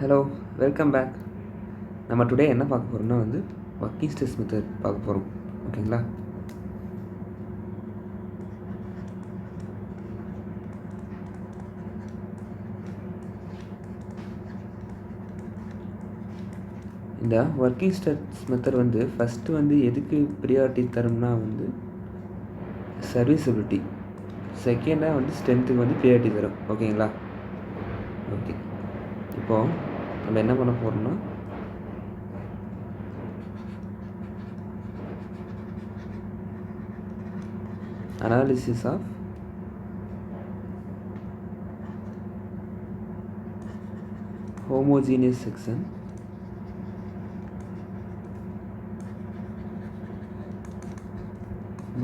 Hello, welcome back. நம்ம today என்ன பார்க்க போகிறோம்னா ஒர்க்கிங் ஸ்ட்ரெஸ் மெத்தட் பார்க்க போகிறோம். ஓகேங்களா? இந்த ஒர்க்கிங் ஸ்ட்ரெஸ் மெத்தட் ஃபஸ்ட்டு எதுக்கு ப்ரியாரிட்டி தரும்னா சர்வீசபிலிட்டி. செகண்டாக ஸ்ட்ரென்த்துக்கு ப்ரியாரிட்டி தரும். ஓகேங்களா? ஓகே, இப்போது நம்ம என்ன பண்ண போகிறோம்னா analysis of homogeneous section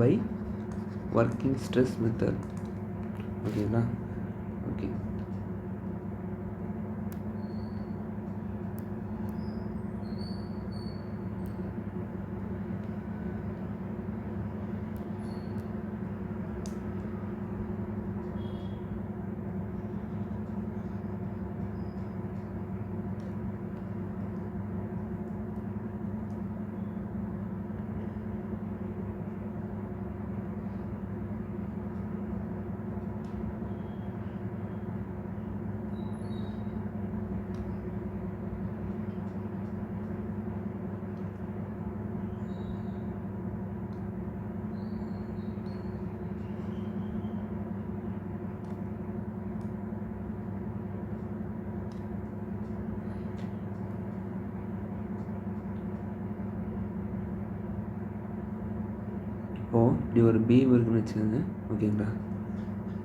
by working stress method. ஓகேங்களா? ஓகே, இப்போது இப்படி ஒரு பீம் இருக்குன்னு வச்சுக்கோங்க. ஓகேங்களா?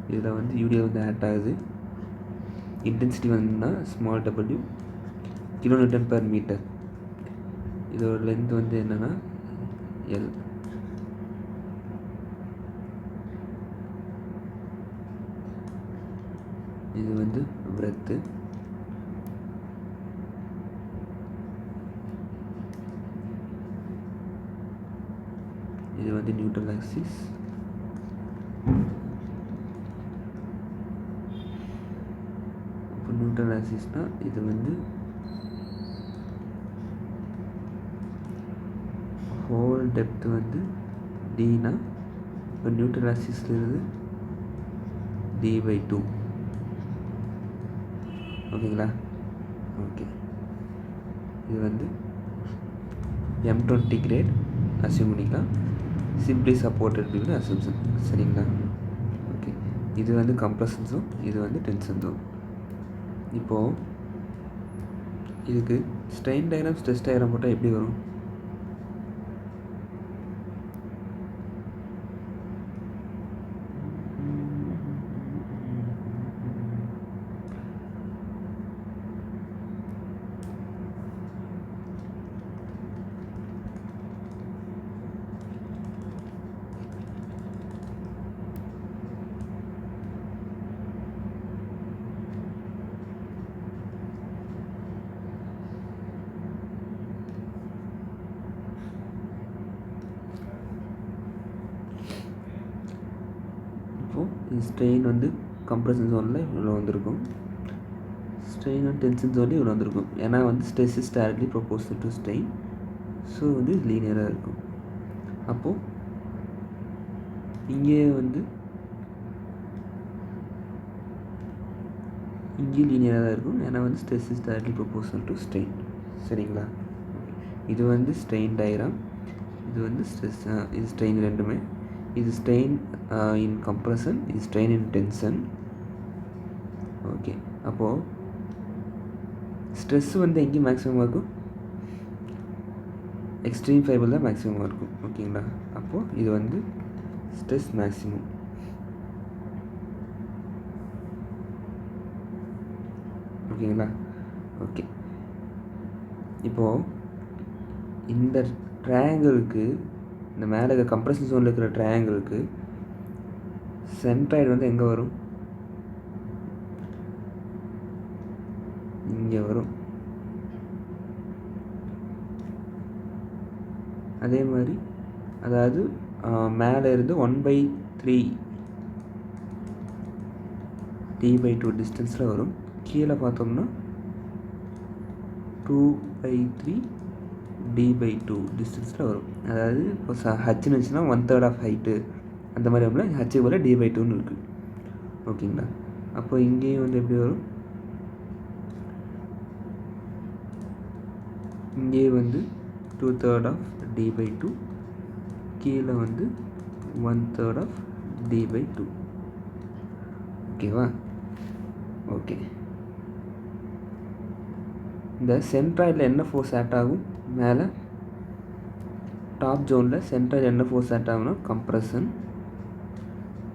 இதில் யூடிஐ ஆட் ஆகுது. Intensity small W kilometre per metre. இதோட லென்த் என்னென்னா எல். இது பிரெத்து. இது நியூட்ரல் ஆக்சிஸ். இப்போ நியூட்ரல் ஆக்சிஸ்னால் இது ஹோல் டெப்த் டினா, இப்போ நியூட்ரல் ஆக்சிஸ்லேருந்து d/2. ஓகேங்களா? ஓகே, இது M20 கிரேட் அசியூம் பண்ணிக்கலாம். Simply supported beam assumption. சரிங்களா? ஓகே, இது கம்ப்ரஷன் ஜோன், இது டென்ஷன் ஜோன். இப்போது இதுக்கு ஸ்ட்ரெயின் டயக்ராம் ஸ்ட்ரெஸ் டயக்ராம் போட்டால் எப்படி வரும்? ஸ்ட்ரெயின் கம்ப்ரஷன் ஜோனில் இவ்வளோ வந்திருக்கும். ஸ்ட்ரெயின் டென்ஷன் ஜோன்லேயும் இவ்வளோ வந்திருக்கும். ஏன்னா stress is directly proportional to strain. So லீனியராக இருக்கும். அப்போது இங்கேயும் லீனியராக தான் இருக்கும். ஏன்னா stress is directly proportional to strain. சரிங்களா? இது ஸ்ட்ரெயின் டயக்ராம். இது ஸ்ட்ரெஸ், இது ஸ்ட்ரெயின் ரெண்டுமே. இது ஸ்ட்ரெயின் இன் கம்ப்ரஷன், இது ஸ்ட்ரெயின் இன் டென்ஷன். ஓகே, அப்போது ஸ்ட்ரெஸ் எங்கேயும் மேக்ஸிமமாக இருக்கும்? எக்ஸ்ட்ரீம் ஃபைபர் தான் மேக்ஸிமமாக இருக்கும். ஓகேங்களா? அப்போது இது ஸ்ட்ரெஸ் மேக்ஸிமம். ஓகேங்களா? ஓகே, இப்போது இந்த ட்ரையாங்கிளுக்கு, இந்த மேலே இருக்க கம்ப்ரஷன் ஜோனில் இருக்கிற ட்ரையாங்கிளுக்கு சென்ட்ராய்டு எங்கே வரும்? இங்கே வரும். அதே மாதிரி அதாவது மேலே இருந்து 1/3 t/2 டிஸ்டன்ஸில் வரும். கீழே பார்த்தோம்னா 2/3 d/2 டிஸ்டன்ஸில் வரும். அதாவது இப்போ ஹச்சுன்னு இருந்துச்சுன்னா 1/3 ஆஃப் ஹைட்டு அந்த மாதிரி அப்படின்னா ஹச்சுக்கு போல் d/2ன்னு இருக்குது. ஓகேங்களா? அப்போ இங்கேயும் வந்து எப்படி வரும், இங்கே வந்து 2/3 ஆஃப் d/2, கீழே வந்து 1/3 ஆஃப் d/2. ஓகேவா? ஓகே. இந்த சென்ட்ராய்டில் என்ன ஃபோர்ஸ் ஆக்ட் ஆகும், மேலே டாப் ஜோனில் சென்ட்ராய்டில் என்ன ஃபோர்ஸ் ஆக்ட் ஆகும்னா கம்ப்ரெஷன்.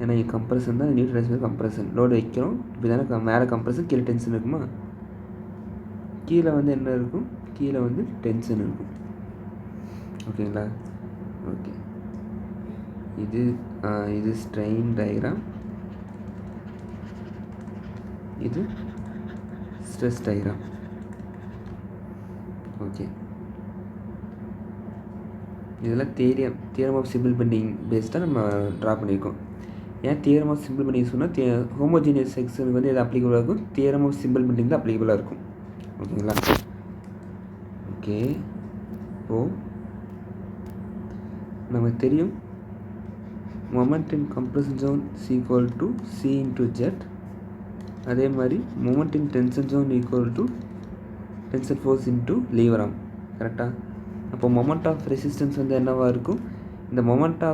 ஏன்னா இங்கே கம்ப்ரெஷன் தான், நியூட்ரலைஸ் கம்ப்ரெஷன். லோடு வைக்கிறோம் இப்படி தானே, மேலே கம்ப்ரெஷன் கீழே டென்ஷன் இருக்குமா, கீழே வந்து என்ன இருக்கும், கீழே வந்து டென்ஷன் இருக்கும். ஓகேங்களா? ஓகே. இது ஸ்ட்ரெயின் டயக்ராம், இது ஸ்ட்ரெஸ் டயக்ராம். ஓகே. இதெல்லாம் தியரம் ஆஃப் சிம்பிள் பெண்டிங் பேஸ்டாக நம்ம ட்ரா பண்ணியிருக்கோம். ஏன் தியரம் ஆஃப் சிம்பிள் பெண்டிங் சொன்னால் ஹோமோஜீனியஸ் செக்ஷனுக்கு வந்து எது அப்ளிகபிளாக இருக்கும், தியரம் ஆஃப் சிம்பிள் பெண்டிங் தான் அப்ளிகபிளாக இருக்கும். ஓகேங்களா? ஓகே. இப்போது நமக்கு தெரியும் moment in compression zone equal to C into Z. அதே மாதிரி moment in tension zone equal to tension force into lever arm. கரெக்டாக? அப்போ மொமெண்ட் ஆஃப் ரெசிஸ்டன்ஸ் வந்து என்னவாக இருக்கும், இந்த மொமெண்ட்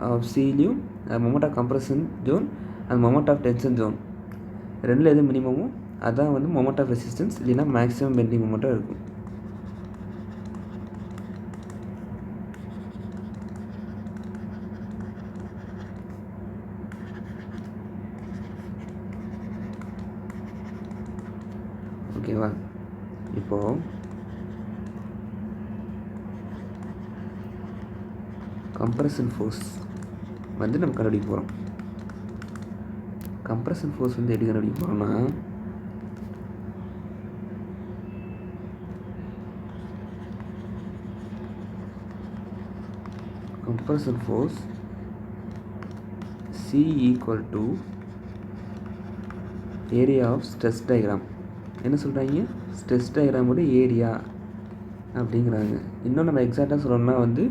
ஆஃப் சிலையும் moment of compression zone and moment of tension zone ரெண்டில் எது மினிமமோ அதான் வந்து மொமெண்ட் ஆஃப் ரெசிஸ்டன்ஸ், இல்லைன்னா மேக்ஸிமம் பெண்டிங் மொமெண்ட்டாக இருக்கும். ஓகேவா? இப்போது கம்ப்ரெஷன் ஃபோர்ஸ் வந்து நம்ம கண்டுபிடிக்க போகிறோம். கம்ப்ரெஷன் ஃபோர்ஸ் வந்து எப்படி கண்டுபிடிக்க போகிறோம்னா, compression force C equal to area of stress diagram. என்ன சொல்கிறாங்க, ஸ்ட்ரெஸ் டயக்ராமோட ஏரியா அப்படிங்கிறாங்க. இன்னும் நம்ம எக்ஸாக்டாக சொல்லணும்னா வந்து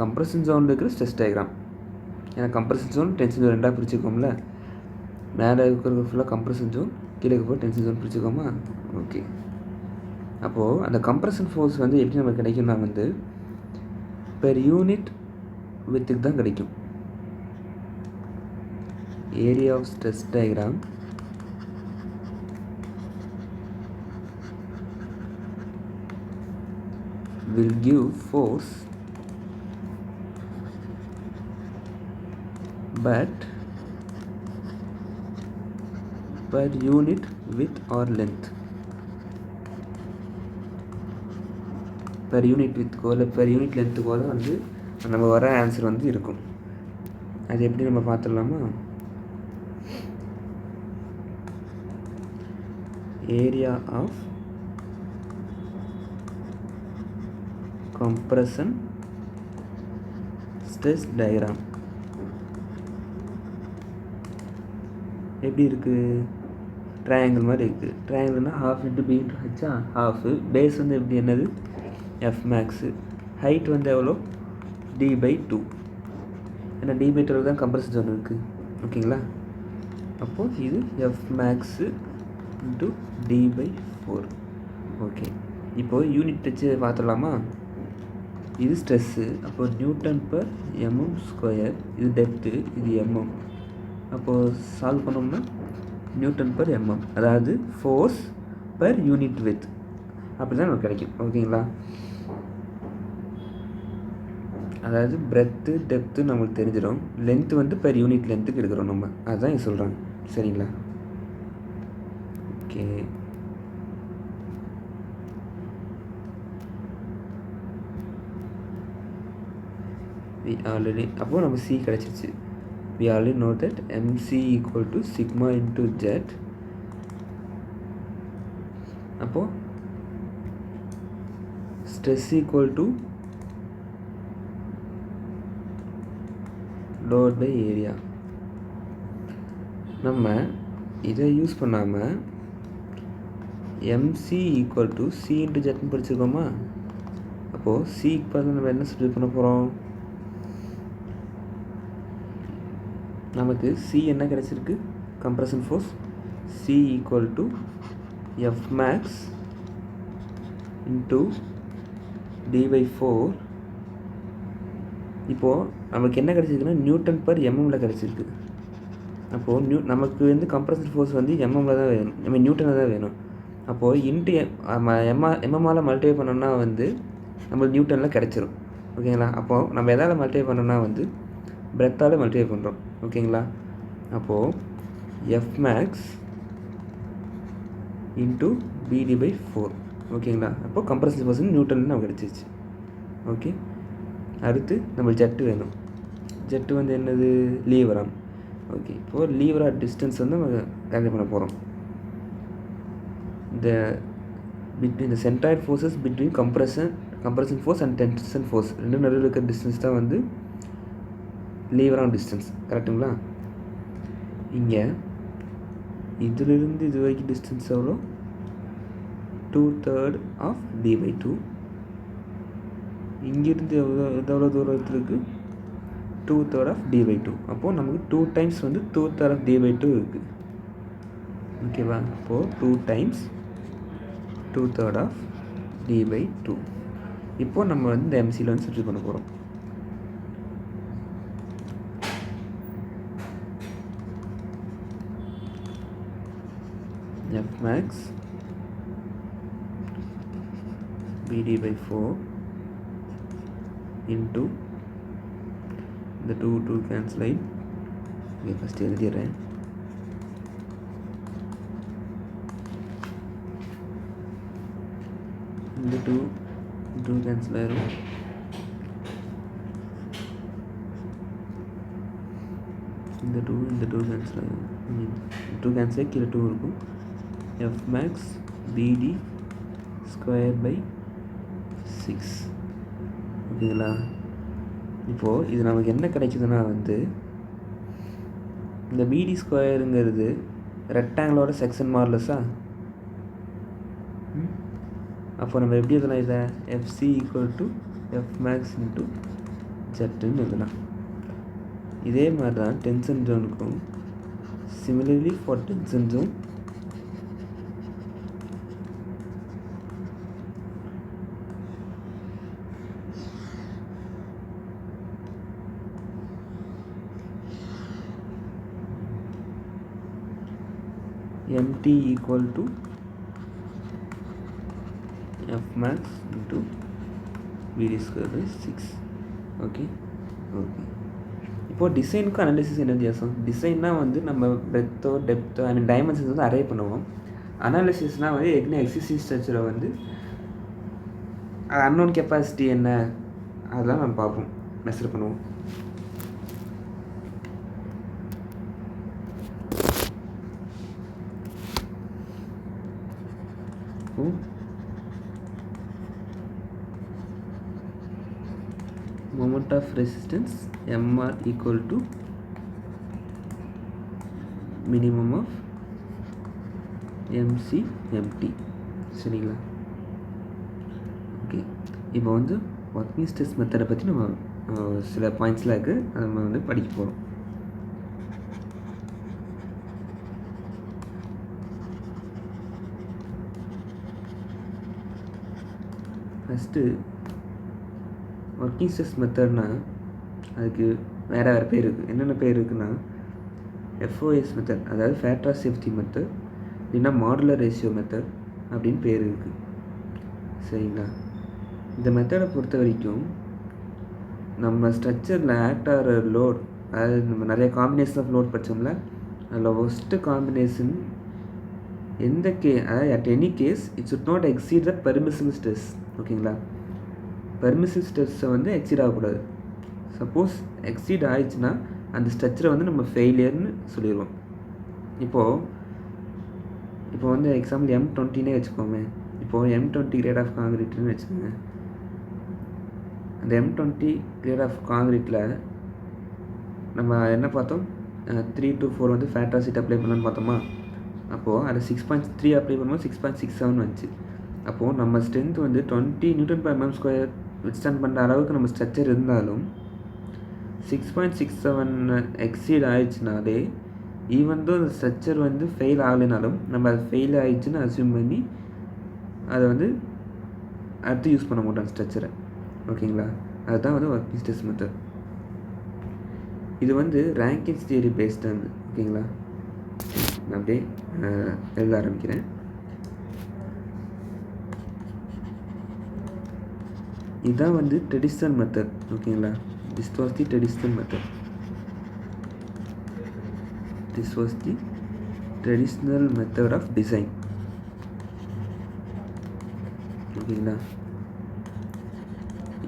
கம்ப்ரெஷன் ஜோன் இருக்கிற ஸ்ட்ரெஸ் டயக்ராம். ஏன்னா கம்ப்ரெஷன் ஜோன் டென்ஷன் ஜோன் ரெண்டாக பிரிச்சுக்கோம்ல, மேலே இருக்கிறது ஃபுல்லாக கம்ப்ரெஷன் ஜோன், கீழே இருக்கிற டென்ஷன் ஜோன் பிரிச்சுக்கோமா. ஓகே. அப்போது அந்த கம்ப்ரெஷன் ஃபோர்ஸ் வந்து எப்படி நமக்கு கிடைக்கும்னா வந்து பெர் யூனிட் வித்துக்கு தான் கிடைக்கும். Area of stress diagram will give force but per unit width or length. per unit width கோல per unit length கோல வந்து நம்ம வர ஆன்சர் வந்து இருக்கும். அது எப்படி நம்ம பார்த்துடலாமா, area of compression stress diagram எப்படி இருக்குது, ட்ரையாங்கிள் மாதிரி இருக்குது. ட்ரையாங்கிள்னா ½ இன்ட்டு B இன்ட்டு ஹச்சா, ½ பேஸ் வந்து எப்படி என்னது F மேக்ஸு, ஹைட் வந்து எவ்வளோ D/2. ஏன்னா D/2 தான் கம்ப்ரெஷன் ஜோன் இருக்குது. ஓகேங்களா? அப்போது இது F maths into D/4. Okay. இப்போது யூனிட் வச்சு பார்த்துடலாமா. இது ஸ்ட்ரெஸ்ஸு, அப்போது நியூட்டன் பர் எம்எம் ஸ்கொயர். இது டெப்த்து, இது எம்எம். அப்போது சால்வ் பண்ணோம்னா நியூட்டன் பர் எம்எம், அதாவது ஃபோர்ஸ் பர் யூனிட் வித், அப்படி தான் நமக்கு கிடைக்கும். ஓகேங்களா? அதாவது பிரெத்து டெப்த்து நம்மளுக்கு தெரிஞ்சிடும், லென்த்து வந்து பர் யூனிட் லென்த்துக்கு எடுக்கிறோம் நம்ம, அதுதான் இது சொல்கிறாங்க. சரிங்களா? ஓகே. அப்போது நம்ம C கிடச்சிச்சு. we already know that MC equal to sigma into Z. அப்போது stress equal to load by area. நம்ம இதை யூஸ் பண்ணாமல் MC equal to C into ஜெட்னு படிச்சிருக்கோமா? அப்போது சிக்கு பதில் நம்ம என்ன சப்ஸ்டியூட் பண்ண போகிறோம்? நமக்கு சி என்ன கிடச்சிருக்கு? Compression force C equal to F max into dy/4. இப்போது நமக்கு என்ன கிடச்சிருக்குன்னா நியூட்டன் பர் எம்எம்மில் கிடச்சிருக்கு. அப்போது நமக்கு வந்து கம்ப்ரஷன் ஃபோர்ஸ் வந்து எம்எம்மில் தான் வேணும், நம்ம நியூட்டனில் தான் வேணும். அப்போது இன்ட்டு எம்எம்மால் மல்டிப்ளை பண்ணோம்னா வந்து நம்மளுக்கு நியூட்டனில் கிடச்சிரும். ஓகேங்களா? அப்போது நம்ம எதால் மல்டிப்ளை பண்ணோம்னா வந்து பிரெத்தால் மல்டிப்ளை பண்ணுறோம். ஓகேங்களா? அப்போது எஃப் மேக்ஸ் இன்ட்டு BD/4. ஓகேங்களா? அப்போது கம்ப்ரஷன் ஃபோர்ஸ் நியூட்டனில் நமக்கு கிடச்சிருச்சு. ஓகே, அடுத்து நம்ம ஜெட்டு வேணும். ஜெட்டு வந்து என்னது? லீவராம். ஓகே, இப்போது லீவரா டிஸ்டன்ஸ் வந்து நம்ம கால்குலேட் பண்ண போகிறோம். இந்த between the centroid forces between compression force and tension force ரெண்டு நடுவில் இருக்கிற டிஸ்டன்ஸ் தான் வந்து லீவரான் டிஸ்டன்ஸ். கரெக்டுங்களா? இங்கே இதிலிருந்து இது வரைக்கும் டிஸ்டன்ஸ் எவ்வளோ? 2/3 ஆஃப் d/2. இங்கிருந்து எவ்வளோ தூரத்தில் இருக்குது? 2/3 ஆஃப் d/2. அப்போது நமக்கு 2 டைம்ஸ் வந்து 2/3 ஆஃப் d/2 இருக்குது. ஓகேவா? அப்போது 2 டைம்ஸ் 2/3 ஆஃப் d/2. இப்போது நம்ம வந்து இந்த எம்சியில் வந்து சப்ஸ்டிட்யூட் பண்ண போகிறோம். F max BD/4 into the 2 cancel out. Okay, first எழுதிடுறேன். இந்த 2 cancel ஆயிரும். இந்த 2 cancel ஆயிரும். 2 cancel ஆகி கீழே 2 இருக்கும். F max BD square by 6. ஓகேங்களா? இப்போது இது நமக்கு என்ன கிடைக்குதுன்னா வந்து இந்த BD ஸ்கொயருங்கிறது ரெக்டாங்கிளோட செக்ஷன் மாடுலஸா? அப்போ நம்ம எப்படி எழுதலாம்? இதை FC equal to F max into ஜெட்டுன்னு எழுதலாம். இதே மாதிரி தான் டென்ஷன் ஜோனுக்கும். Similarly for tension zone MT equal to F max into BD square by 6. Okay. இப்போது டிசைனுக்கும் அனாலிசிஸ் என்ன வித்தியாசம்? டிசைன்னா வந்து நம்ம பிரெத்தோ டெப்த்தோ ஐ மீன் டைமென்ஷன்ஸ் வந்து அரே பண்ணுவோம். அனாலிசிஸ்னால் வந்து என்ன எக்ஸிஸ்டிங் ஸ்ட்ரக்சரை வந்து அன்னோன் கெப்பாசிட்டி என்ன அதெல்லாம் நம்ம பார்ப்போம், மெஷர் பண்ணுவோம். Moment of resistance MR equal to minimum of MC MT. சரிங்களா? ஓகே, இப்போ வந்து ஒர்க்கிங் ஸ்ட்ரெஸ் மெத்தடை பற்றி நம்ம சில பாயிண்ட்ஸ்லாம் இருக்குது, அதை நம்ம வந்து படிக்க போகிறோம். ஃபஸ்ட்டு ஒர்க்கிங் ஸ்ட்ரெஸ் மெத்தட்னால் அதுக்கு வேறு பேர் இருக்குது. என்னென்ன பேர் இருக்குன்னா FOS மெத்தட், அதாவது ஃபேக்டர் ஆஃப் சேஃப்டி மெத்தட், இல்லைன்னா மாடுலர் ரேஷியோ மெத்தட் அப்படின்னு பேர் இருக்குது. சரிங்களா? இந்த மெத்தடை பொறுத்த வரைக்கும் நம்ம ஸ்ட்ரக்சரில் ஆக்ட் ஆகிற லோட், அதாவது நம்ம நிறைய காம்பினேஷன் ஆஃப் லோட் படித்தோம்ல, அதில் ஃபஸ்ட்டு காம்பினேஷன் எந்த அதாவது at any case it should not exceed the permissible stress. ஓகேங்களா? பெர்மிசிவ் ஸ்ட்ரெஸ்ஸை வந்து எக்ஸீட் ஆகக்கூடாது. சப்போஸ் எக்ஸீட் ஆகிடுச்சுன்னா அந்த ஸ்ட்ரக்சரை வந்து நம்ம ஃபெயிலியர்னு சொல்லிடுவோம். இப்போ வந்து எக்ஸாம்பிள் M20 வச்சுக்கோமே. இப்போது M20 கிரேட் ஆஃப் காங்கிரீட்னு வச்சுக்கோங்க. அந்த M20 கிரேட் ஆஃப் காங்கிரீட்டில் நம்ம என்ன பார்த்தோம்? 3 to 4 வந்து ஃபேக்டர் சீட் அப்ளை பண்ணலான்னு பார்த்தோமா? அப்போது அதில் 6.3 அப்ளை பண்ணும்போது 6.67 வந்துச்சு. அப்போது நம்ம ஸ்ட்ரென்த் வந்து 20 Nm/mm² வித்ஸ்டாண்ட் பண்ணுற அளவுக்கு நம்ம ஸ்ட்ரக்சர் இருந்தாலும் 6.67 எக்ஸீட் ஆயிடுச்சுனாலே ஈவன் தோ அந்த ஸ்ட்ரக்சர் வந்து ஃபெயில் ஆகலைனாலும் நம்ம அது ஃபெயில் ஆகிடுச்சுன்னு அசியூம் பண்ணி அதை வந்து அடுத்து யூஸ் பண்ண மாட்டோம் ஸ்ட்ரக்சரை. ஓகேங்களா? அதுதான் வந்து ஒர்க்கிங் ஸ்ட்ரெஸ் மெத்தட். இது வந்து ரேங்கின்ஸ் தியரி பேஸ்டு வந்து. ஓகேங்களா? நான் அப்படியே எழுத ஆரம்பிக்கிறேன். இதுதான் வந்து ட்ரெடிஷ்னல் மெத்தட். ஓகேங்களா? This was the traditional method. This was the traditional method of design. Okay,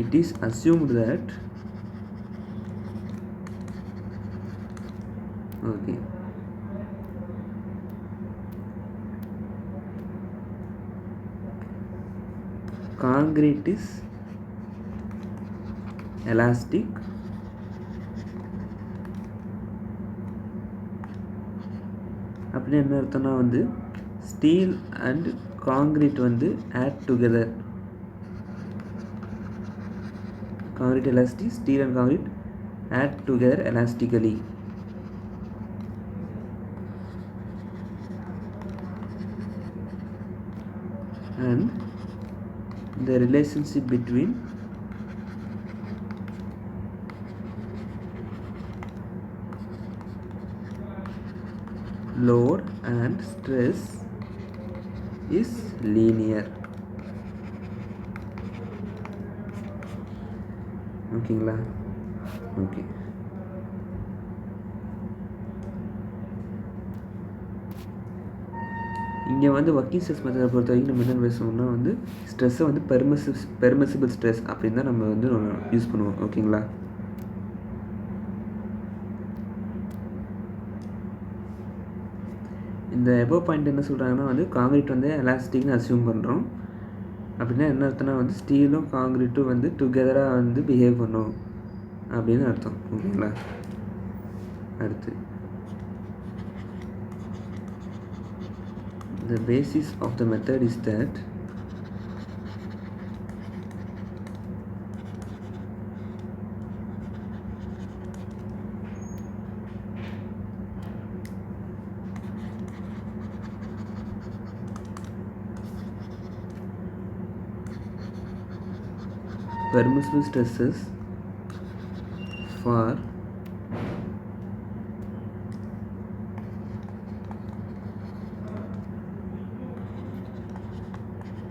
it is assumed that concrete is elastic அப்படின்னு என்ன அர்த்தம்னா வந்து ஸ்டீல் அண்ட் காங்கிரீட் வந்து act together. Concrete elastic, steel and concrete act together elastically. And the relationship between load and stress is linear. ஓகேங்களா? Okay. இங்கே வந்து working stress மெத்தடை பொறுத்த வரைக்கும் நம்ம என்ன பேசணும்னா வந்து ஸ்ட்ரெஸ்ஸை வந்து பெர்மிசிபிள் ஸ்ட்ரெஸ் அப்படின்னு தான் நம்ம வந்து யூஸ் பண்ணுவோம். ஓகேங்களா? இந்த எபோ பாயிண்ட் என்ன சொல்கிறாங்கன்னா வந்து காங்கிரீட் வந்து எலாஸ்டிக்னு அசியூம் பண்ணுறோம். அப்படின்னா என்ன அர்த்தம்னா வந்து ஸ்டீலும் காங்கிரீட்டும் வந்து டுகெதராக வந்து பிஹேவ் பண்ணும் அப்படின்னு அர்த்தம். ஓகேங்களா? அடுத்து the basis of the method is that permissible stresses for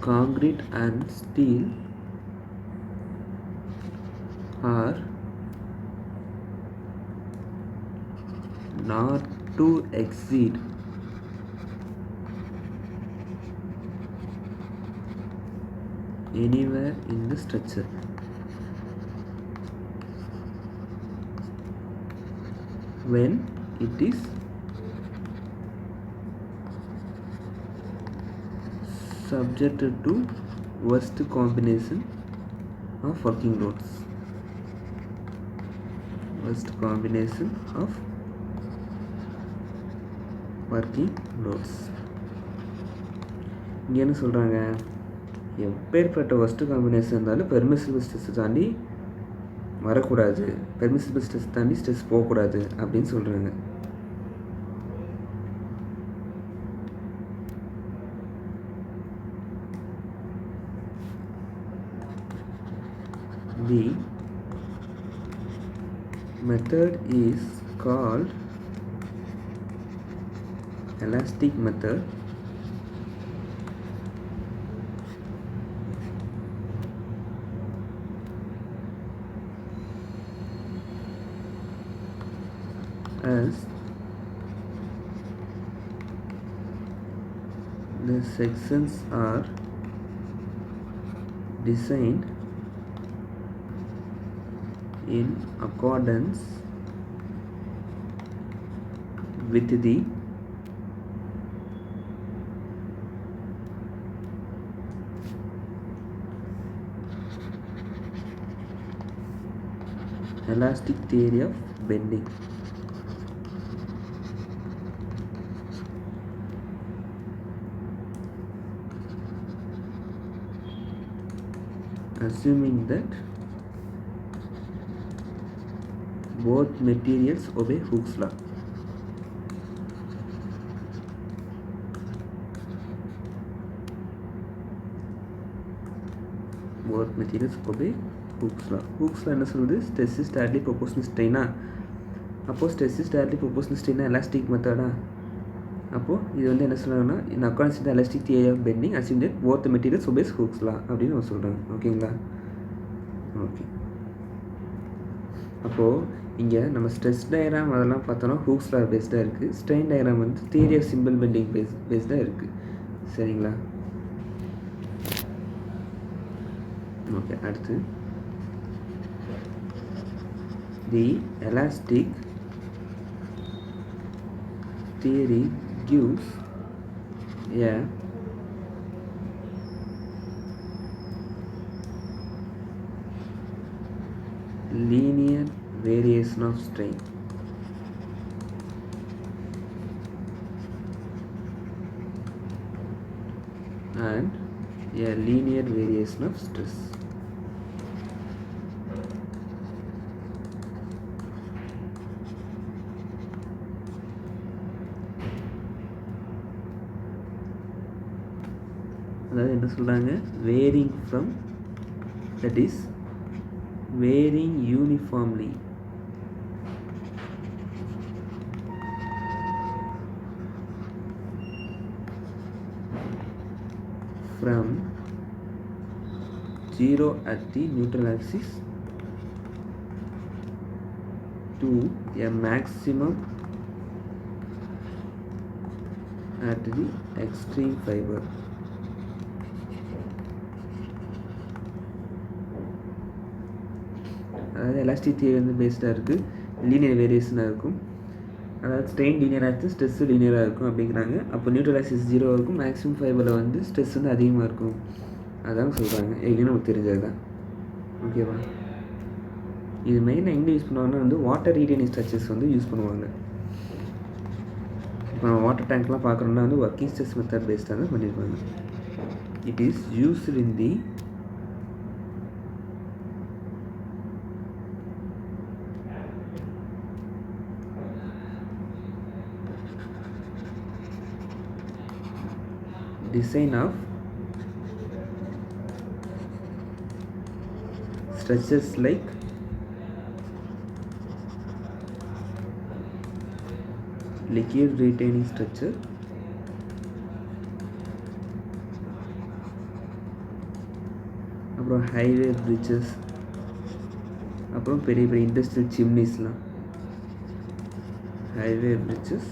concrete and steel are not to exceed anywhere in the structure. When it is subjected to worst combination of working loads. Worst combination of working loads. இங்கே என்ன சொல்கிறாங்க, எப்பேற்பட்ட worst combination இருந்தாலும் permissible stress தாண்டி வரக்கூடாது, permissible stress தாண்டி stress போகக்கூடாது அப்படின்னு சொல்கிறாங்க. The method is called elastic method as the sections are designed in accordance with the elastic theory of bending. assuming that both materials obey Hooke's law. Both materials obey Hooke's law. Hooke's law என்ன சொல்லுது? Stress is directly proportional strain. அப்போது stress is directly proportional strain elastic method. அப்போது இது வந்து என்ன சொல்கிறாங்கன்னா, in accordance with the elastic theory of bending, assume that both the materials obeys Hooke's law அப்படின்னு நம்ம சொல்கிறாங்க. ஓகேங்களா? ஓகே. அப்போது இங்கே நம்ம ஸ்ட்ரெஸ் டயக்ராம் அதெல்லாம் பார்த்தோன்னா ஹூக்ஸ் லா பேஸ்டாக இருக்குது. ஸ்ட்ரெயின் டயக்ராம் வந்து தியரி ஆஃப் சிம்பிள் பெண்டிங் பேஸ்டாக இருக்குது. சரிங்களா? ஓகே. அடுத்து தி elastic theory gives a linear variation of strain and a linear variation of stress. அதாவது என்ன சொல்கிறாங்க, varying from that is varying uniformly from 0 at the neutral axis to a maximum at the extreme fiber. அதாவது elastic theory வந்து பேஸ்டாக இருக்குது, linear வேரியேஷனாக இருக்கும். அதாவது strain லீனியராக இருக்குது, ஸ்ட்ரெஸ்ஸு லீனியராக இருக்கும் அப்படிங்கிறாங்க. அப்போ நியூட்ரல் ஆக்சிஸ் 0 இருக்கும், மேக்ஸிமம் ஃபைபரில் வந்து ஸ்ட்ரெஸ் வந்து அதிகமாக இருக்கும். அதான் சொல்கிறாங்க. எங்கேயும் நமக்கு தெரிஞ்சது தான். ஓகேவா? இது மெயினாக எங்கே யூஸ் பண்ணுவாங்கன்னா வந்து வாட்டர் ரீடைனிங் ஸ்ட்ரக்சர்ஸ் வந்து யூஸ் பண்ணுவாங்க. இப்போ நம்ம வாட்டர் டேங்க்லாம் பார்க்குறோம்னா வந்து ஒர்க்கிங் ஸ்ட்ரெஸ் மெத்தட் பேஸ்டாக தான் பண்ணியிருப்பாங்க. It is used in the design of structures like liquid retaining structure, அப்புறம் ஹைவே பிரிட்ஜஸ், அப்புறம் பெரிய பெரிய இண்டஸ்ட்ரியல் சிம்னிஸ்லாம், highway bridges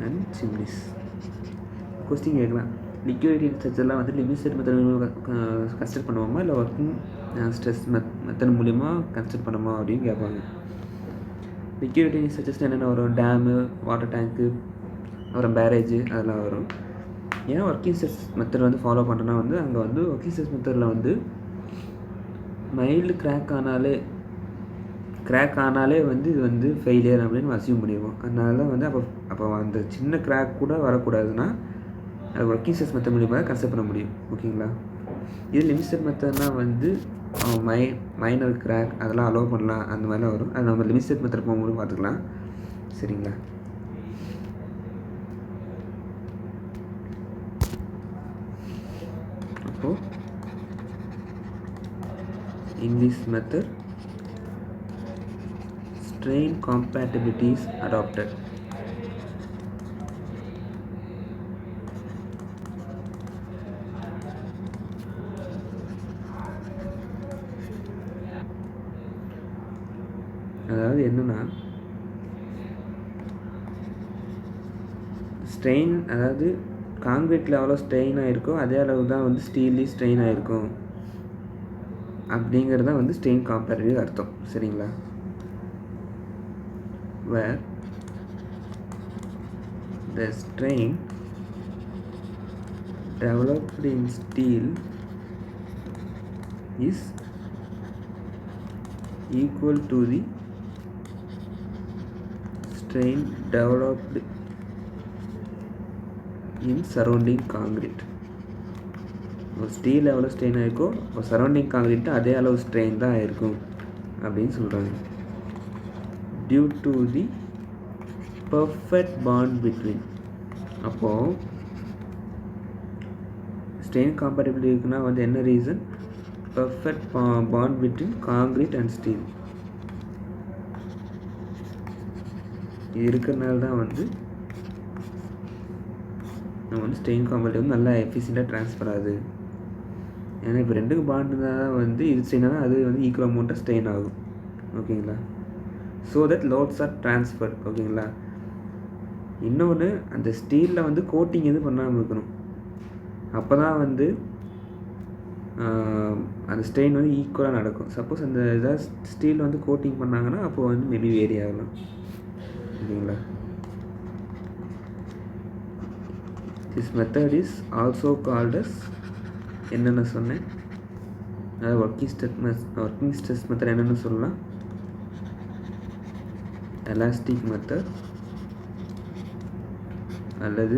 and chimneys. Question கேட்கலாம், லிக்விட் ஸ்ட்ரக்சர்லாம் வந்து லிமிட் ஸ்டேட் மெத்தட் கன்ஸ்ட்ரக்ட் பண்ணுவோமா இல்லை ஒர்க்கிங் ஸ்ட்ரெஸ் மெத்தட் மூலிமா கன்ஸ்ட்ரக்ட் பண்ணுமா அப்படின்னு கேட்பாங்க. லிக்விட் ஸ்ட்ரக்சர்ஸ் என்னென்ன வரும்? டேமு, வாட்டர் டேங்க்கு, அப்புறம் பேரேஜு அதெல்லாம் வரும். ஏன்னா ஒர்க்கிங் ஸ்ட்ரெஸ் மெத்தட் வந்து ஃபாலோ பண்ணுறோன்னா வந்து அங்கே வந்து ஒர்க்கிங் ஸ்ட்ரெஸ் மெத்தடில் வந்து மைல்டு கிராக் ஆனாலே வந்து இது வந்து ஃபெயிலியர் அப்படின்னு அசியூம் பண்ணிடுவோம். அதனால தான் வந்து அப்போ அந்த சின்ன கிராக் கூட வரக்கூடாதுன்னா அது ஒர்க்கிங் ஸ்ட்ரெஸ் மெத்தட் மூலிமா தான் கன்ஸ்ட்ரக்ட் பண்ண முடியும். ஓகேங்களா? இது லிமிட்டட் மெத்தட்னால் வந்து மைனர் கிராக் அதெல்லாம் அலோவ் பண்ணலாம், அந்த மாதிரிலாம் வரும். அது நம்ம லிமிட்டட் மெத்தட் போகும்போது பார்த்துக்கலாம். சரிங்களா? அப்போது in this method strain compatibility is adopted. அதாவது என்னன்னா ஸ்ட்ரெயின், அதாவது காங்கிரீட்டில் எவ்வளோ ஸ்ட்ரெயின் ஆகிருக்கோ அதே அளவு தான் வந்து ஸ்டீல்லையும் ஸ்ட்ரெயின் ஆகிருக்கும் அப்படிங்கிறது தான் வந்து ஸ்ட்ரெயின் காம்பேரிட்டிவ் அர்த்தம். சரிங்களா? where the strain developed in steel is equal to the strain developed in surrounding concrete. ஒரு ஸ்டீல் எவ்வளோ ஸ்ட்ரெயின் ஆகிருக்கோ ஒரு சரௌண்டிங் காங்கிரீட் அதே அளவு ஸ்ட்ரெயின் தான் ஆகிருக்கும் அப்படின்னு சொல்கிறாங்க. Due to the perfect bond between. அப்போது ஸ்ட்ரெயின் காம்பேட்டபிலிட்டி இருக்குன்னா வந்து என்ன reason? Perfect bond between concrete and steel. இது இருக்கிறனால தான் வந்து நம்ம வந்து ஸ்ட்ரெயின் காம்பேட்டபிலிட்டி வந்து நல்லா எஃபிஷியண்ட்டாக ட்ரான்ஸ்ஃபர் ஆகுது. ஏன்னா இப்போ ரெண்டுக்கு பாண்ட் இருந்தால் தான் வந்து இது ஸ்ட்ரெயினாக அது வந்து ஈக்குவல் அமௌண்ட்டாக ஸ்ட்ரெயின் ஆகும். ஓகேங்களா? So that loads R transfer. ஓகேங்களா? இன்னொன்று அந்த ஸ்டீலில் வந்து கோட்டிங் எதுவும் பண்ணாமல் இருக்கணும். அப்போ தான் வந்து அந்த ஸ்ட்ரெயின் வந்து ஈக்குவலாக நடக்கும். சப்போஸ் அந்த ஏதாவது ஸ்டீல் வந்து கோட்டிங் பண்ணாங்கன்னா அப்போது வந்து மேபி வேரி ஆகலாம். ஓகேங்களா? This method is also called as என்னென்ன சொன்னேன், அதாவது ஒர்க்கிங் ஸ்ட்ரெஸ் மெத்தட் என்னென்னு சொல்லலாம், எலாஸ்டிக் மெத்தட் அல்லது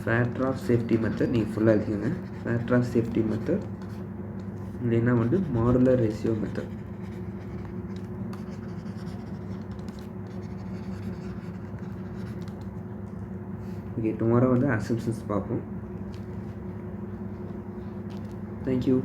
ஃபேக்டர் ஆஃப் சேஃப்டி மெத்தட். நீங்கள் ஃபுல்லாக இருக்குங்க. ஃபேக்டர் ஆஃப் சேஃப்டி மெத்தட் இல்லைன்னா வந்து modular ratio method. Okay, tomorrow வந்து அசம்ப்ஷன்ஸ் பார்ப்போம். தேங்க்யூ.